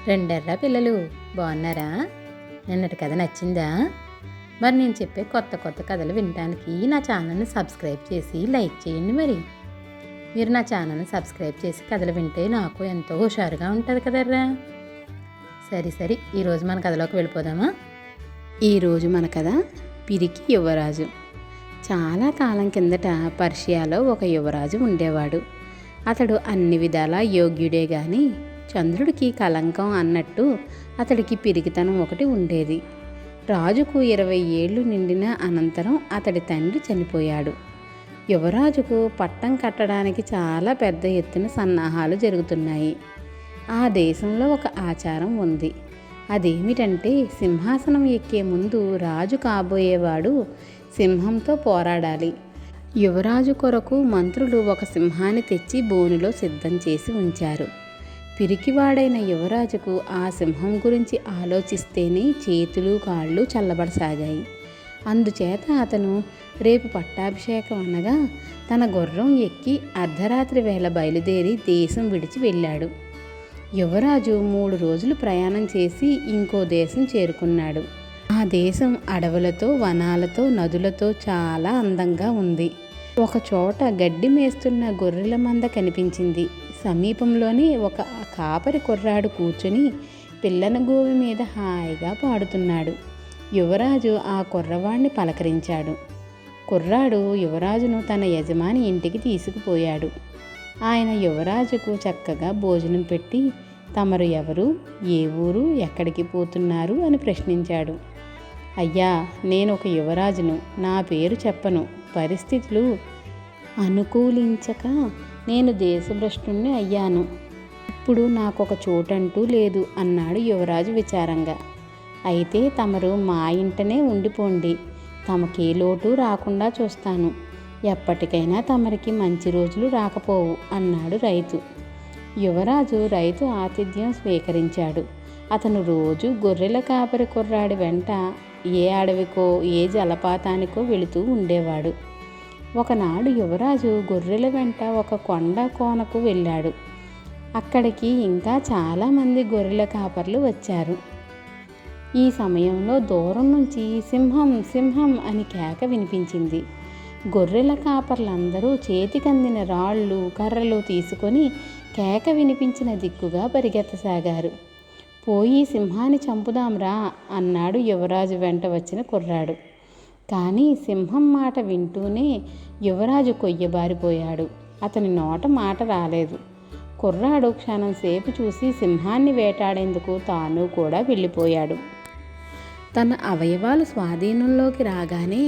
రెండెర్రా పిల్లలు బాగున్నారా? నిన్నటి కథ నచ్చిందా? మరి నేను చెప్పే కొత్త కొత్త కథలు వినడానికి నా ఛానల్ని సబ్స్క్రైబ్ చేసి లైక్ చేయండి. మరి మీరు నా ఛానల్ని సబ్స్క్రైబ్ చేసి కథలు వింటే నాకు ఎంతో హుషారుగా ఉంటుంది కదర్రా. సరే ఈరోజు మన కథలోకి వెళ్ళిపోదామా? ఈరోజు మన కథ పిరికి యువరాజు. చాలా కాలం కిందట పర్షియాలో ఒక యువరాజు ఉండేవాడు. అతడు అన్ని విధాలా యోగ్యుడే గాని చంద్రుడికి కలంకం అన్నట్టు అతడికి పిరికితనం ఒకటి ఉండేది. రాజుకు 20 ఏళ్ళు నిండిన అనంతరం అతడి తండ్రి చనిపోయాడు. యువరాజుకు పట్టం కట్టడానికి చాలా పెద్ద ఎత్తున సన్నాహాలు జరుగుతున్నాయి. ఆ దేశంలో ఒక ఆచారం ఉంది. అదేమిటంటే సింహాసనం ఎక్కే ముందు రాజు కాబోయేవాడు సింహంతో పోరాడాలి. యువరాజు కొరకు మంత్రులు ఒక సింహాన్ని తెచ్చి బోనులో సిద్ధం చేసి ఉంచారు. పిరికివాడైన యువరాజుకు ఆ సింహం గురించి ఆలోచిస్తేనే చేతులు కాళ్ళు చల్లబడసాగాయి. అందుచేత అతను రేపు పట్టాభిషేకం అనగా తన గుర్రం ఎక్కి అర్ధరాత్రి వేళ బయలుదేరి దేశం విడిచి వెళ్ళాడు. యువరాజు 3 రోజులు ప్రయాణం చేసి ఇంకో దేశం చేరుకున్నాడు. ఆ దేశం అడవులతో, వనాలతో, నదులతో చాలా అందంగా ఉంది. ఒకచోట గడ్డి మేస్తున్న గొర్రెల మంద కనిపించింది. సమీపంలోనే ఒక కాపరి కుర్రాడు కూర్చుని పిల్లన గోవి మీద హాయిగా పాడుతున్నాడు. యువరాజు ఆ కుర్రవాడిని పలకరించాడు. కుర్రాడు యువరాజును తన యజమాని ఇంటికి తీసుకుపోయాడు. ఆయన యువరాజుకు చక్కగా భోజనం పెట్టి తమరు ఎవరు, ఏ ఊరు, ఎక్కడికి పోతున్నారు అని ప్రశ్నించాడు. అయ్యా, నేను ఒక యువరాజును, నా పేరు చెప్పను, పరిస్థితులు అనుకూలించక నేను దేశభ్రష్టుణ్ణి అయ్యాను. ఇప్పుడు నాకొక చోటంటూ లేదు అన్నాడు యువరాజు విచారంగా. అయితే తమరు మా ఇంటనే ఉండిపోండి, తమకే లోటు రాకుండా చూస్తాను. ఎప్పటికైనా తమరికి మంచి రోజులు రాకపోవు అన్నాడు రైతు. యువరాజు రైతు ఆతిథ్యం స్వీకరించాడు. అతను రోజు గొర్రెల కాపరి కుర్రాడి వెంట ఏ అడవికో ఏ జలపాతానికో వెళుతూ ఉండేవాడు. ఒకనాడు యువరాజు గొర్రెల వెంట ఒక కొండ కోనకు వెళ్ళాడు. అక్కడికి ఇంకా చాలామంది గొర్రెల కాపర్లు వచ్చారు. ఈ సమయంలో దూరం నుంచి సింహం సింహం అని కేక వినిపించింది. గొర్రెల కాపర్లందరూ చేతికందిన రాళ్ళు, కర్రలు తీసుకొని కేక వినిపించిన దిక్కుగా పరిగెత్తసాగారు. పోయి సింహాన్ని చంపుదాంరా అన్నాడు యువరాజు వెంట వచ్చిన కుర్రాడు. కానీ సింహం మాట వింటూనే యువరాజు కొయ్యబారిపోయాడు. అతని నోట మాట రాలేదు. కుర్రాడు క్షణం సేపు చూసి సింహాన్ని వేటాడేందుకు తాను కూడా వెళ్ళిపోయాడు. తన అవయవాలు స్వాధీనంలోకి రాగానే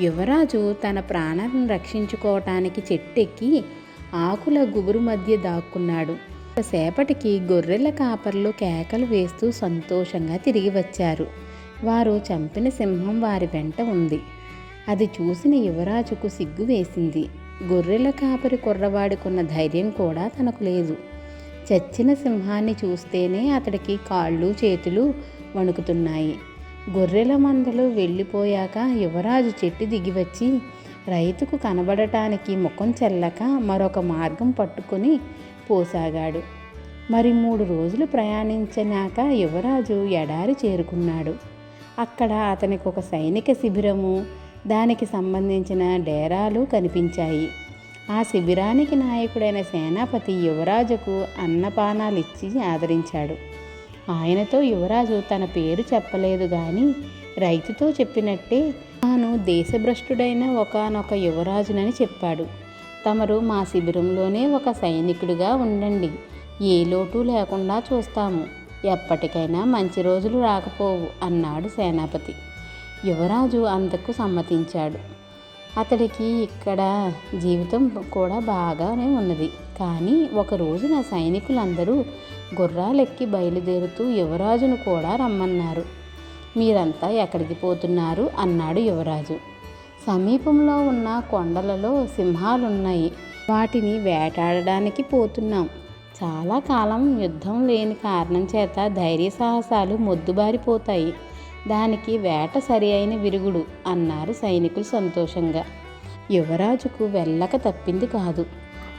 యువరాజు తన ప్రాణాలను రక్షించుకోవటానికి చెట్టెక్కి ఆకుల గుబురు మధ్య దాక్కున్నాడు. సేపటికి గొర్రెల కాపర్లు కేకలు వేస్తూ సంతోషంగా తిరిగి వచ్చారు. వారు చంపిన సింహం వారి వెంట ఉంది. అది చూసిన యువరాజుకు సిగ్గు వేసింది. గొర్రెల కాపరి కుర్రవాడికున్న ధైర్యం కూడా తనకు లేదు. చచ్చిన సింహాన్ని చూస్తేనే అతడికి కాళ్ళు చేతులు వణుకుతున్నాయి. గొర్రెల మందలు వెళ్ళిపోయాక యువరాజు చెట్టు దిగివచ్చి రైతుకు కనబడటానికి ముఖం చెల్లక మరొక మార్గం పట్టుకుని పోసాగాడు. మరి 3 రోజులు ప్రయాణించినాక యువరాజు ఎడారి చేరుకున్నాడు. అక్కడ అతనికి ఒక సైనిక శిబిరము, దానికి సంబంధించిన డేరాలు కనిపించాయి. ఆ శిబిరానికి నాయకుడైన సేనాపతి యువరాజుకు అన్నపానాలిచ్చి ఆదరించాడు. ఆయనతో యువరాజు తన పేరు చెప్పలేదు గాని రైతుతో చెప్పినట్టే తాను దేశభ్రష్టుడైన ఒకానొక యువరాజునని చెప్పాడు. తమరు మా శిబిరంలోనే ఒక సైనికుడిగా ఉండండి, ఏ లోటు లేకుండా చూస్తాము, ఎప్పటికైనా మంచి రోజులు రాకపోవు అన్నాడు సేనాపతి. యువరాజు అందుకు సమ్మతించాడు. అతడికి ఇక్కడ జీవితం కూడా బాగానే ఉన్నది. కానీ ఒక రోజున సైనికులందరూ గుర్రాలెక్కి బయలుదేరుతూ యువరాజును కూడా రమ్మన్నారు. మీరంతా ఎక్కడికి పోతున్నారు అన్నాడు యువరాజు. సమీపంలో ఉన్న కొండలలో సింహాలున్నాయి, వాటిని వేటాడడానికి పోతున్నాం. చాలా కాలం యుద్ధం లేని కారణం చేత ధైర్య సాహసాలు మొద్దుబారిపోతాయి, దానికి వేట సరి అయిన విరుగుడు అన్నారు సైనికులు సంతోషంగా. యువరాజుకు వెళ్ళక తప్పింది కాదు.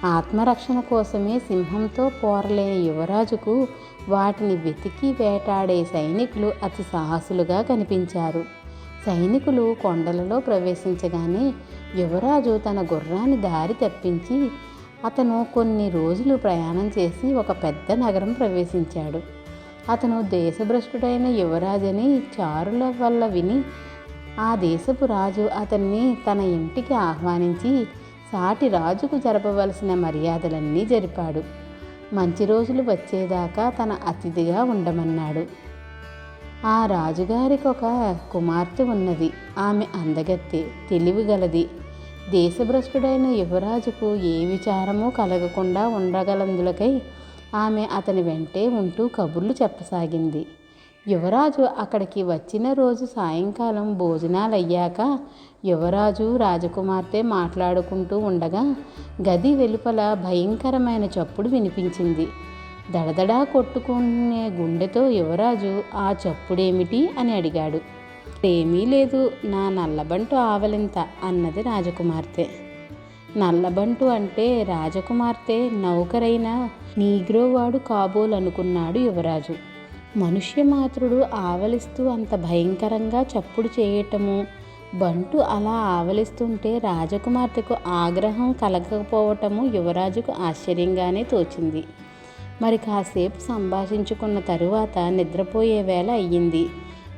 ఆత్మరక్షణ కోసమే సింహంతో పోరలేని యువరాజుకు వాటిని వెతికి వేటాడే సైనికులు అతి సాహసులుగా కనిపించారు. సైనికులు కొండలలో ప్రవేశించగానే యువరాజు తన గుర్రాన్ని దారి తప్పించి అతను కొన్ని రోజులు ప్రయాణం చేసి ఒక పెద్ద నగరం ప్రవేశించాడు. అతను దేశభ్రష్టుడైన యువరాజని చారుల వల్ల విని ఆ దేశపు రాజు అతన్ని తన ఇంటికి ఆహ్వానించి సాటి రాజుకు జరపవలసిన మర్యాదలన్నీ జరిపాడు. మంచి రోజులు వచ్చేదాకా తన అతిథిగా ఉండమన్నాడు. ఆ రాజుగారికి ఒక కుమార్తె ఉన్నది. ఆమె అందగత్తె, తెలివిగలది. దేశభ్రష్టుడైన యువరాజుకు ఏ విచారమూ కలగకుండా ఉండగలందులకై ఆమె అతని వెంటే ఉంటూ కబుర్లు చెప్పసాగింది. యువరాజు అక్కడికి వచ్చిన రోజు సాయంకాలం భోజనాలయ్యాక యువరాజు రాజకుమార్తె మాట్లాడుకుంటూ ఉండగా గది వెలుపల భయంకరమైన చప్పుడు వినిపించింది. దడదడా కొట్టుకునే గుండెతో యువరాజు ఆ చప్పుడేమిటి అని అడిగాడు. ఏమీ లేదు, నా నల్లబంటు ఆవలింత అన్నది రాజకుమార్తె. నల్లబంటు అంటే రాజకుమార్తె నౌకరైన నీగ్రోవాడు కాబోలనుకున్నాడు యువరాజు. మనుష్యమాతృడు ఆవలిస్తూ అంత భయంకరంగా చప్పుడు చేయటము, బంటు అలా ఆవలిస్తుంటే రాజకుమార్తెకు ఆగ్రహం కలగకపోవటము యువరాజుకు ఆశ్చర్యంగానే తోచింది. మరి కాసేపు సంభాషించుకున్న తరువాత నిద్రపోయే వేళ అయ్యింది.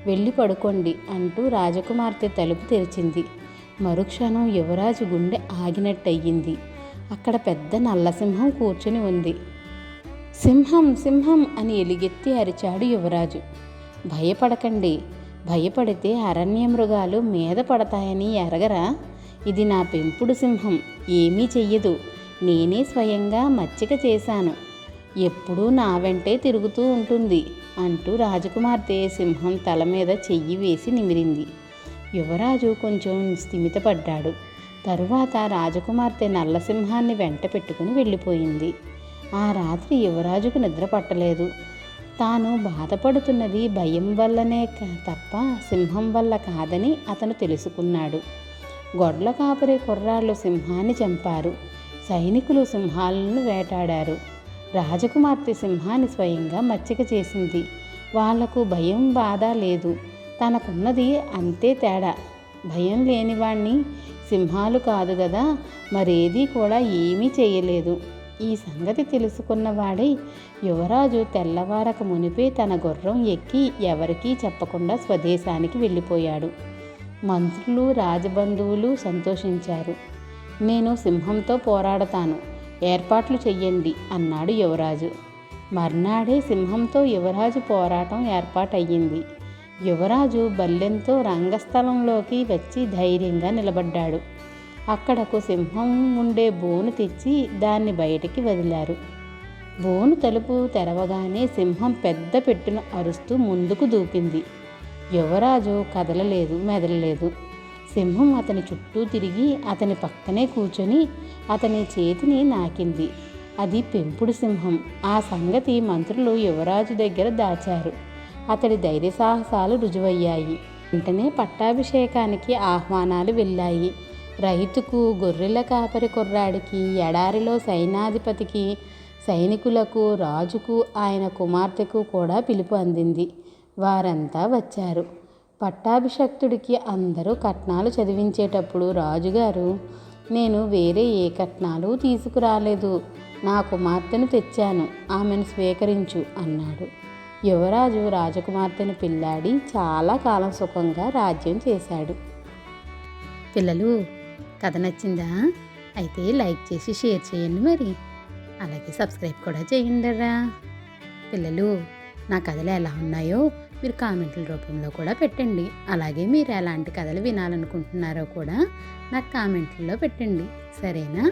వెళ్ళి పడుకోండి అంటూ రాజకుమార్తె తలుపు తెరిచింది. మరుక్షణం యువరాజు గుండె ఆగినట్టయింది. అక్కడ పెద్ద నల్లసింహం కూర్చుని ఉంది. సింహం సింహం అని ఎలుగెత్తి అరిచాడు యువరాజు. భయపడకండి, భయపడితే అరణ్య మృగాలు మీద పడతాయని ఎరగరా? ఇది నా పెంపుడు సింహం, ఏమీ చెయ్యదు. నేనే స్వయంగా మచ్చిక చేశాను. ఎప్పుడూ నా వెంటే తిరుగుతూ ఉంటుంది అంటూ రాజకుమార్తె సింహం తల మీద చెయ్యి వేసి నిమిరింది. యువరాజు కొంచెం స్థిమితపడ్డాడు. తరువాత రాజకుమార్తె నల్లసింహాన్ని వెంట పెట్టుకుని వెళ్ళిపోయింది. ఆ రాత్రి యువరాజుకు నిద్ర పట్టలేదు. తాను బాధపడుతున్నది భయం వల్లనే తప్ప సింహం వల్ల కాదని అతను తెలుసుకున్నాడు. గొడ్ల కాపరి కుర్రాళ్ళు సింహాన్ని చంపారు. సైనికులు సింహాలను వేటాడారు. రాజకుమార్తె సింహాన్ని స్వయంగా మచ్చిక చేసింది. వాళ్లకు భయం బాధ లేదు. తనకున్నది అంతే తేడా. భయం లేనివాణ్ణి సింహాలు కాదు గదా, మరేదీ కూడా ఏమీ చేయలేదు. ఈ సంగతి తెలుసుకున్నవాడై యువరాజు తెల్లవారక మునిపే తన గుర్రం ఎక్కి ఎవరికీ చెప్పకుండా స్వదేశానికి వెళ్ళిపోయాడు. మంత్రులు రాజబంధువులు సంతోషించారు. నేను సింహంతో పోరాడతాను, ఏర్పాట్లు చెయ్యండి అన్నాడు యువరాజు. మర్నాడే సింహంతో యువరాజు పోరాటం ఏర్పాటయ్యింది. యువరాజు బల్లెంతో రంగస్థలంలోకి వచ్చి ధైర్యంగా నిలబడ్డాడు. అక్కడకు సింహం ఉండే బోను తెచ్చి దాన్ని బయటికి వదిలారు. బోను తలుపు తెరవగానే సింహం పెద్ద పెట్టున అరుస్తూ ముందుకు దూకింది. యువరాజు కదలలేదు, మెదలలేదు. సింహం అతని చుట్టూ తిరిగి అతని పక్కనే కూర్చొని అతని చేతిని నాకింది. అది పెంపుడు సింహం. ఆ సంగతి మంత్రులు యువరాజు దగ్గర దాచారు. అతడి ధైర్యసాహసాలు రుజువయ్యాయి. వెంటనే పట్టాభిషేకానికి ఆహ్వానాలు వెళ్ళాయి. రైతుకు, గొర్రెల కాపరి కుర్రాడికి, ఎడారిలో సైనాధిపతికి, సైనికులకు, రాజుకు, ఆయన కుమార్తెకు కూడా పిలుపు అందింది. వారంతా వచ్చారు. పట్టాభిషక్తుడికి అందరూ కట్నాలు చదివించేటప్పుడు రాజుగారు, నేను వేరే ఏ కట్నాలు తీసుకురాలేదు, నా కుమార్తెను తెచ్చాను, ఆమెను స్వీకరించు అన్నాడు. యువరాజు రాజకుమార్తెను పెళ్ళాడి చాలా కాలం సుఖంగా రాజ్యం చేశాడు. పిల్లలు, కథ నచ్చిందా? అయితే లైక్ చేసి షేర్ చేయండి, మరి అలాగే సబ్స్క్రైబ్ కూడా చేయండిరా. పిల్లలు, నా కథలు ఎలా ఉన్నాయో మీరు కామెంట్ల రూపంలో కూడా పెట్టండి. అలాగే మీరు ఎలాంటి కథలు వినాలనుకుంటున్నారో కూడా నాకు కామెంట్లలో పెట్టండి, సరేనా?